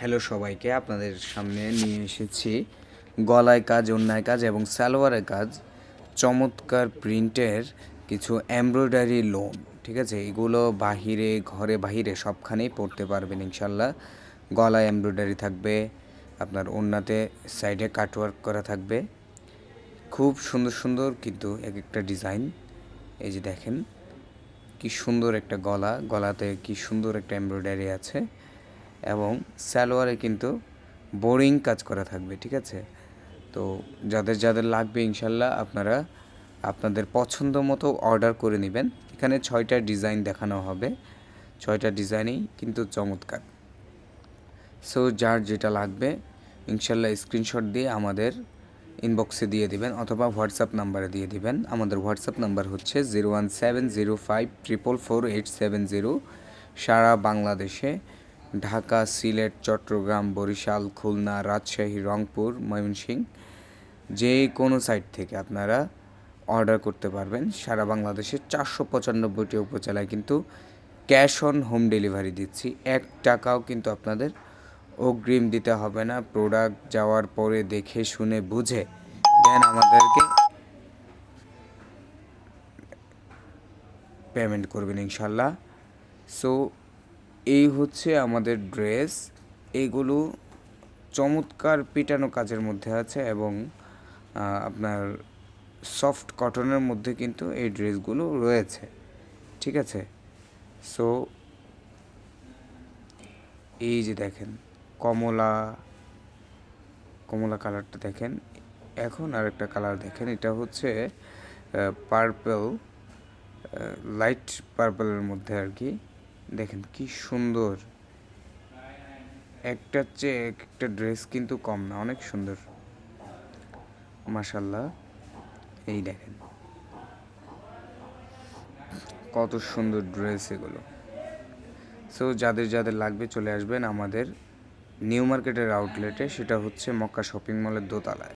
Hello সবাইকে, আপনাদের সামনে নিয়ে এসেছি গলায় কাজ, ওড়নায় কাজ এবং সালোয়ারের কাজ, চমৎকার প্রিন্টের কিছু এমব্রয়ডারি লোন। ঠিক আছে, এগুলো বাহিরে, ঘরে বাহিরে সবখানেই পরতে পারবেন ইনশাল্লাহ। গলায় এমব্রয়ডারি থাকবে, আপনার ওড়নাতে সাইডে কাটওয়ার্ক করা থাকবে, খুব সুন্দর সুন্দর কিন্তু এক একটা ডিজাইন। এই যে দেখেন কি সুন্দর একটা গলাতে কি সুন্দর একটা এমব্রয়ডারি আছে এবং সালোয়ারে কিন্তু বোরিং কাজ করা থাকবে। ঠিক আছে, তো যাদের যাদের লাগবে ইনশাল্লাহ আপনারা আপনাদের পছন্দ মতো অর্ডার করে নেবেন। এখানে 6টা ডিজাইন দেখানো হবে, 6টা ডিজাইনই কিন্তু চমৎকার। সো যার যেটা লাগবে ইনশাল্লাহ স্ক্রিনশট দিয়ে আমাদের ইনবক্সে দিয়ে দিবেন অথবা হোয়াটসঅ্যাপ নাম্বারে দিয়ে দিবেন। আমাদের হোয়াটসঅ্যাপ নাম্বার হচ্ছে 01705448870। সারা বাংলাদেশে ঢাকা, সিলেট, চট্টগ্রাম, বরিশাল, খুলনা, রাজশাহী, রংপুর, ময়মনসিংহ যে কোনো সাইট থেকে আপনারা অর্ডার করতে পারবেন। সারা বাংলাদেশের 495টি উপজেলায় কিন্তু ক্যাশ অন হোম ডেলিভারি দিচ্ছি। 1 টাকাও কিন্তু আপনাদের অগ্রিম দিতে হবে না। প্রোডাক্ট যাওয়ার পরে দেখে শুনে বুঝে দেন আমাদেরকে পেমেন্ট করবেন ইনশাল্লাহ। সো এই হচ্ছে আমাদের ড্রেস। এইগুলো চমৎকার পিটানো কাজের মধ্যে আছে এবং আপনার সফট কটনের মধ্যে কিন্তু এই ড্রেসগুলো রয়েছে। ঠিক আছে, সো এই যে দেখেন কমলা কালারটা দেখেন, এখন আরেকটা কালার দেখেন, এটা হচ্ছে পার্পল, লাইট পার্পলের মধ্যে আর কি। দেখেন কি সুন্দর, একটার চেয়ে একটা ড্রেস কিন্তু কম না, অনেক সুন্দর মাশাল্লাহ। এই দেখেন কত সুন্দর ড্রেস এগুলো। সো যাদের যাদের লাগবে চলে আসবেন আমাদের নিউ মার্কেটের আউটলেটে, সেটা হচ্ছে মক্কা শপিং মলের দোতলায়।